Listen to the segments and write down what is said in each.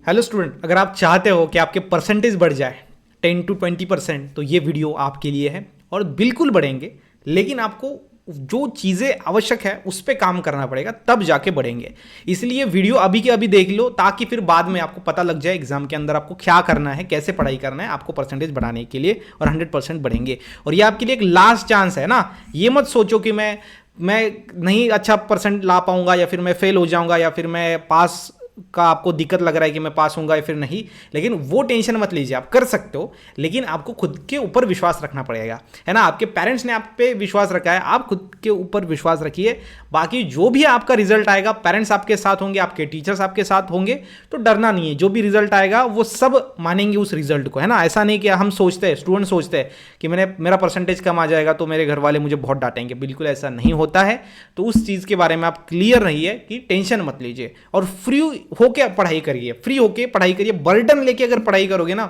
Hello student, अगर आप चाहते हो कि आपके परसेंटेज बढ़ जाए 10 to 20%, तो ये वीडियो आपके लिए है और बिल्कुल बढ़ेंगे। लेकिन आपको जो चीज़ें आवश्यक है उस पर काम करना पड़ेगा, तब जाके बढ़ेंगे। इसलिए वीडियो अभी के अभी देख लो, ताकि फिर बाद में आपको पता लग जाए एग्जाम के अंदर आपको क्या करना है, कैसे पढ़ाई करना है आपको परसेंटेज बढ़ाने के लिए, और 100% बढ़ेंगे। और ये आपके लिए एक लास्ट चांस है ना। ये मत सोचो कि मैं नहीं अच्छा परसेंट ला पाऊंगा, या फिर मैं फेल हो जाऊंगा, या फिर मैं पास का आपको दिक्कत लग रहा है कि मैं पास होऊंगा या फिर नहीं। लेकिन वो टेंशन मत लीजिए, आप कर सकते हो। लेकिन आपको खुद के ऊपर विश्वास रखना पड़ेगा, है ना। आपके पेरेंट्स ने आप पे विश्वास रखा है, आप खुद के ऊपर विश्वास रखिए। बाकी जो भी आपका रिजल्ट आएगा, पेरेंट्स आपके साथ होंगे, आपके टीचर्स आपके साथ होंगे, तो डरना नहीं है। जो भी रिजल्ट आएगा वो सब मानेंगे उस रिजल्ट को, है ना। ऐसा नहीं कि हम सोचते हैं, स्टूडेंट सोचते हैं कि मेरा परसेंटेज कम आ जाएगा तो मेरे घर वाले मुझे बहुत डांटेंगे। बिल्कुल ऐसा नहीं होता है। तो उस चीज़ के बारे में आप क्लियर रहिए कि टेंशन मत लीजिए और फ्री होके पढ़ाई करिए। फ्री होके पढ़ाई करिए। बर्डन लेके अगर पढ़ाई करोगे ना,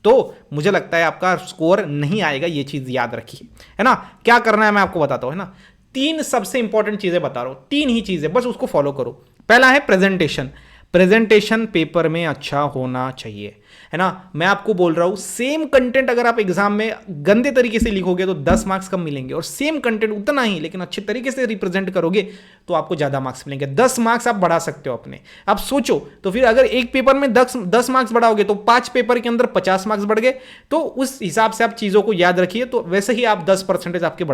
तो मुझे लगता है आपका स्कोर नहीं आएगा। ये चीज याद रखिए, है ना। क्या करना है मैं आपको बताता हूं, है ना। 3 सबसे इंपॉर्टेंट चीजें बता रहा हूं, 3 ही चीजें, बस उसको फॉलो करो। पहला है प्रेजेंटेशन। प्रेजेंटेशन पेपर में अच्छा होना चाहिए, है ना। मैं आपको बोल रहा हूं, सेम कंटेंट अगर आप एग्जाम में गंदे तरीके से लिखोगे तो 10 मार्क्स कम मिलेंगे, और सेम कंटेंट उतना ही लेकिन अच्छे तरीके से रिप्रेजेंट करोगे तो आपको ज्यादा मार्क्स मिलेंगे। 10 मार्क्स आप बढ़ा सकते हो अपने। आप सोचो, तो फिर अगर एक पेपर में 10 मार्क्स बढ़ाओगे तो 5 पेपर के अंदर 50 मार्क्स बढ़ गए। तो उस हिसाब से आप चीजों को याद रखिए, तो वैसे ही आप 10% आपके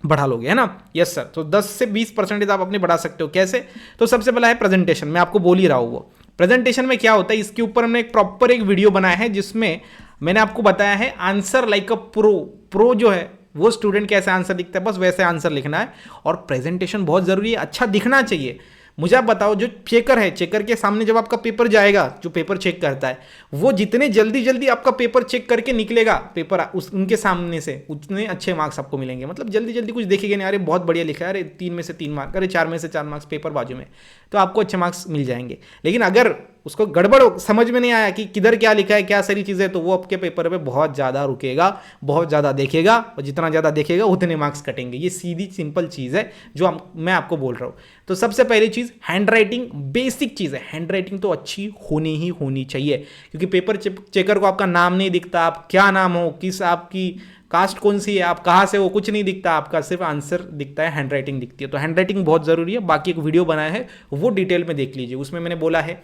बढ़ा लोगे, है ना। Yes sir. तो 10 से 20% आप अपने बढ़ा सकते हो। कैसे? तो सबसे पहला है प्रेजेंटेशन। मैं आपको बोल ही रहा हूं, वो प्रेजेंटेशन में क्या होता है, इसके ऊपर हमने एक वीडियो बनाया है, जिसमें मैंने आपको बताया है आंसर लाइक अ प्रो जो है वो स्टूडेंट कैसे आंसर लिखता है, बस वैसे आंसर लिखना है। और प्रेजेंटेशन बहुत जरूरी है, अच्छा दिखना चाहिए। मुझे आप बताओ, जो चेकर है, चेकर के सामने जब आपका पेपर जाएगा, जो पेपर चेक करता है, वो जितने जल्दी आपका पेपर चेक करके निकलेगा पेपर उनके सामने से, उतने अच्छे मार्क्स आपको मिलेंगे। मतलब जल्दी जल्दी कुछ देखेंगे नहीं, अरे बहुत बढ़िया लिखा है, अरे 3 में से 3 मार्क्स, अरे 4 में से 4 मार्क्स पेपर बाजू में, तो आपको अच्छे मार्क्स मिल जाएंगे। लेकिन अगर उसको गड़बड़ समझ में नहीं आया कि किधर क्या लिखा है, क्या सारी चीज़ें, तो वो आपके पेपर पे बहुत ज़्यादा रुकेगा, बहुत ज़्यादा देखेगा, और जितना ज़्यादा देखेगा उतने मार्क्स कटेंगे। ये सीधी सिंपल चीज़ है जो मैं आपको बोल रहा हूँ। तो सबसे पहली चीज़ हैंड राइटिंग, बेसिक चीज़ है। हैंड राइटिंग तो अच्छी होनी चाहिए, क्योंकि पेपर चेकर को आपका नाम नहीं दिखता, आप क्या नाम हो, किस आपकी कास्ट कौन सी है, आप कहाँ से हो, कुछ नहीं दिखता आपका, सिर्फ आंसर दिखता है, हैंड राइटिंग दिखती है। तो हैंड राइटिंग बहुत ज़रूरी है। बाकी एक वीडियो बनाया है, वो डिटेल में देख लीजिए, उसमें मैंने बोला है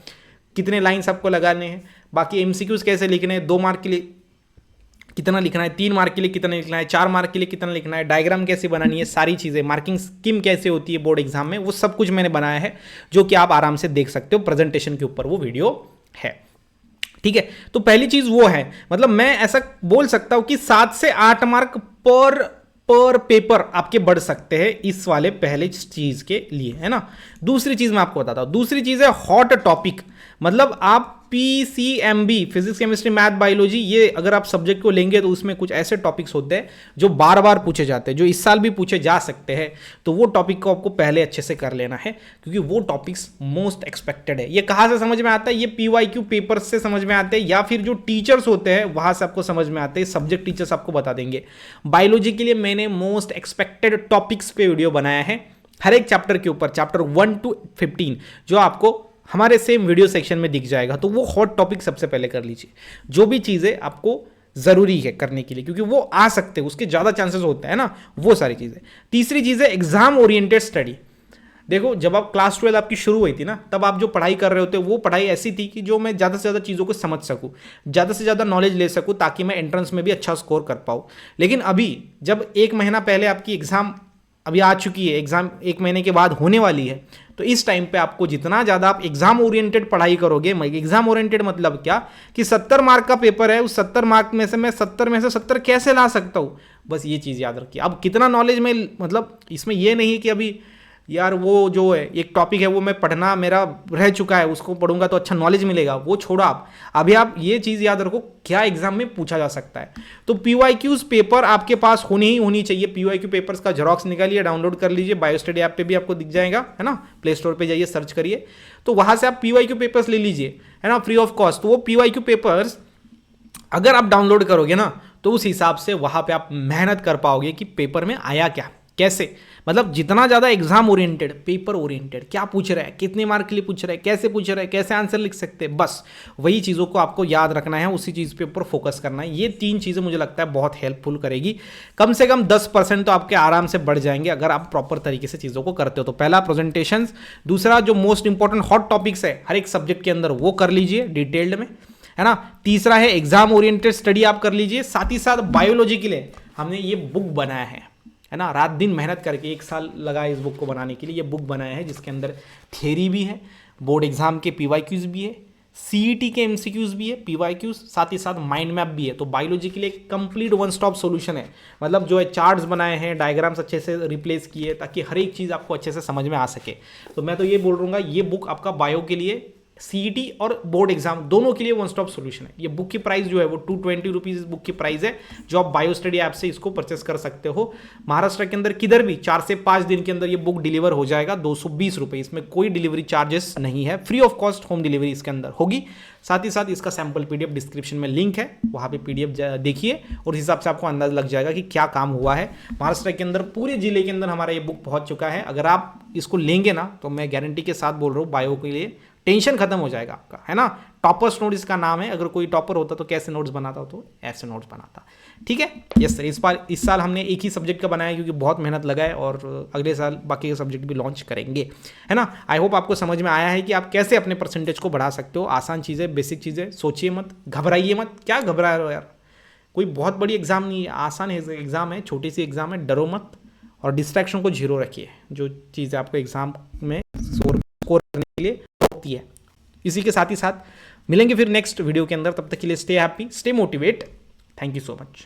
कितने लाइन्स आपको लगाने हैं, बाकी एमसीक्यूज कैसे लिखने हैं, 2 मार्क के लिए कितना लिखना है, 3 मार्क के लिए कितना लिखना है, 4 मार्क के लिए कितना लिखना है, डायग्राम कैसे बनानी है, सारी चीज़ें, मार्किंग स्कीम कैसे होती है बोर्ड एग्जाम में, वो सब कुछ मैंने बनाया है, जो कि आप आराम से देख सकते हो। प्रेजेंटेशन के ऊपर वो वीडियो है, ठीक है। तो पहली चीज वो है, मतलब मैं ऐसा बोल सकता हूं कि 7 से 8 मार्क पर पेपर आपके बढ़ सकते हैं इस वाले पहले चीज के लिए, है ना। दूसरी चीज मैं आपको बताता हूं, दूसरी चीज है हॉट टॉपिक। मतलब आप PCMB, physics chemistry math biology, ये अगर आप सब्जेक्ट को लेंगे तो उसमें कुछ ऐसे टॉपिक्स होते हैं जो बार बार पूछे जाते हैं, जो इस साल भी पूछे जा सकते हैं। तो वो टॉपिक को आपको पहले अच्छे से कर लेना है, क्योंकि वो टॉपिक्स मोस्ट एक्सपेक्टेड है। ये कहाँ से समझ में आता है? ये PYQ पेपर से समझ में आते हैं, या फिर जो टीचर्स होते हैं वहां से आपको समझ में आते हैं। सब्जेक्ट टीचर्स आपको बता देंगे। बायोलॉजी के लिए मैंने मोस्ट एक्सपेक्टेड टॉपिक्स पे वीडियो बनाया है, हर एक चैप्टर के ऊपर, चैप्टर 1 to 15, जो आपको हमारे सेम वीडियो सेक्शन में दिख जाएगा। तो वो हॉट टॉपिक सबसे पहले कर लीजिए, जो भी चीज़ें आपको ज़रूरी है करने के लिए, क्योंकि वो आ सकते हैं, उसके ज़्यादा चांसेस होते हैं ना, वो सारी चीज़ें। तीसरी चीज़ है एग्जाम ओरिएंटेड स्टडी। देखो, जब आप क्लास 12 आपकी शुरू हुई थी ना, तब आप जो पढ़ाई कर रहे होते, वो पढ़ाई ऐसी थी कि जो मैं ज़्यादा से ज़्यादा चीज़ों को समझ सकूँ, ज़्यादा से ज़्यादा नॉलेज ले सकूँ, ताकि मैं एंट्रेंस में भी अच्छा स्कोर कर पाऊँ। लेकिन अभी जब 1 महीना पहले आपकी एग्ज़ाम अभी आ चुकी है, एग्जाम 1 महीने के बाद होने वाली है, तो इस टाइम पे आपको जितना ज़्यादा आप एग्जाम ओरिएंटेड पढ़ाई करोगे, एग्जाम ओरिएंटेड मतलब क्या कि 70 मार्क का पेपर है, उस 70 मार्क में से मैं 70 में से 70 कैसे ला सकता हूँ, बस ये चीज़ याद रखिए। अब कितना नॉलेज में, मतलब इसमें ये नहीं कि अभी यार वो जो है एक टॉपिक है वो मैं पढ़ना मेरा रह चुका है, उसको पढ़ूंगा तो अच्छा नॉलेज मिलेगा, वो छोड़ो। आप अभी आप ये चीज़ याद रखो, क्या एग्जाम में पूछा जा सकता है। तो PYQs पेपर आपके पास होनी चाहिए। PYQ पेपर्स का जेरोक्स निकालिए, डाउनलोड कर लीजिए, बायोस्टडी ऐप पे भी आपको दिख जाएगा, है ना। प्ले स्टोर पे जाइए, सर्च करिए, तो वहां से आप PYQ पेपर्स ले लीजिए, है ना, फ्री ऑफ कॉस्ट। तो वो PYQ पेपर्स अगर आप डाउनलोड करोगे ना, तो उस हिसाब से वहां पे आप मेहनत कर पाओगे कि पेपर में आया क्या कैसे, मतलब जितना ज़्यादा एग्जाम ओरिएंटेड, पेपर ओरिएंटेड, क्या पूछ रहा है, कितने मार्क के लिए पूछ रहा है, कैसे पूछ रहा है, कैसे आंसर लिख सकते हैं, बस वही चीज़ों को आपको याद रखना है, उसी चीज़ पे ऊपर फोकस करना है। ये 3 चीज़ें मुझे लगता है बहुत हेल्पफुल करेगी। कम से कम 10% तो आपके आराम से बढ़ जाएंगे अगर आप प्रॉपर तरीके से चीज़ों को करते हो। तो पहला प्रेजेंटेशन, दूसरा जो मोस्ट इंपॉर्टेंट हॉट टॉपिक्स है हर एक सब्जेक्ट के अंदर वो कर लीजिए डिटेल्ड में, है ना। तीसरा है एग्जाम ओरिएंटेड स्टडी आप कर लीजिए। साथ ही साथ बायोलॉजी के लिए हमने ये बुक बनाया है ना, रात दिन मेहनत करके 1 साल लगा इस बुक को बनाने के लिए। ये बुक बनाया है जिसके अंदर थियरी भी है, बोर्ड एग्जाम के पीवाईक्यूज भी है, सीईटी के एमसीक्यूज भी है, पीवाईक्यूज, साथ ही साथ माइंड मैप भी है। तो बायोलॉजी के लिए कंप्लीट वन स्टॉप सॉल्यूशन है, मतलब जो है चार्ट्स बनाए हैं, डायग्राम्स अच्छे से रिप्लेस किए ताकि हर एक चीज़ आपको अच्छे से समझ में आ सके। तो मैं तो ये बोल रहूँगा ये बुक आपका बायो के लिए, सीईटी और बोर्ड एग्जाम दोनों के लिए वन स्टॉप सॉल्यूशन है। ये बुक की प्राइस जो है वो 220 रुपीज़ इस बुक की प्राइस है, जो आप बायो स्टडी ऐप से इसको परचेस कर सकते हो। महाराष्ट्र के अंदर किधर भी 4 से 5 दिन के अंदर ये बुक डिलीवर हो जाएगा 220 रुपये। इसमें कोई डिलीवरी चार्जेस नहीं है, free of cost home delivery इसके अंदर होगी। साथ ही साथ इसका सैम्पल पीडीएफ डिस्क्रिप्शन में लिंक है, वहाँ पे पीडीएफ देखिए और इस हिसाब से आपको अंदाज लग जाएगा कि क्या काम हुआ है। महाराष्ट्र के अंदर पूरे जिले के अंदर हमारा ये बुक पहुँच चुका है। अगर आप इसको लेंगे ना तो मैं गारंटी के साथ बोल रहा हूँ बायो के लिए टेंशन खत्म हो जाएगा आपका, है ना। टॉपर्स नोट इसका नाम है। अगर कोई टॉपर होता तो कैसे नोट्स बनाता हो, तो ऐसे नोट्स बनाता, ठीक है। यस सर, इस साल हमने एक ही सब्जेक्ट का बनाया क्योंकि बहुत मेहनत लगा है और अगले साल बाकी के सब्जेक्ट भी लॉन्च करेंगे, है ना। आई होप आपको समझ में आया है कि आप कैसे अपने परसेंटेज को बढ़ा सकते हो। आसान चीज़ें, बेसिक चीज़ें, सोचिए मत, घबराइए मत। क्या घबरा रहे हो यार, कोई बहुत बड़ी एग्जाम नहीं है, आसान एग्जाम है, छोटी सी एग्जाम है, डरो मत और डिस्ट्रैक्शन को जीरो रखिए। जो चीज़ें आपको एग्जाम में स्कोर करने के लिए होती है। इसी के साथ ही साथ मिलेंगे फिर नेक्स्ट वीडियो के अंदर, तब तक के लिए stay happy, stay motivate. Thank you so much.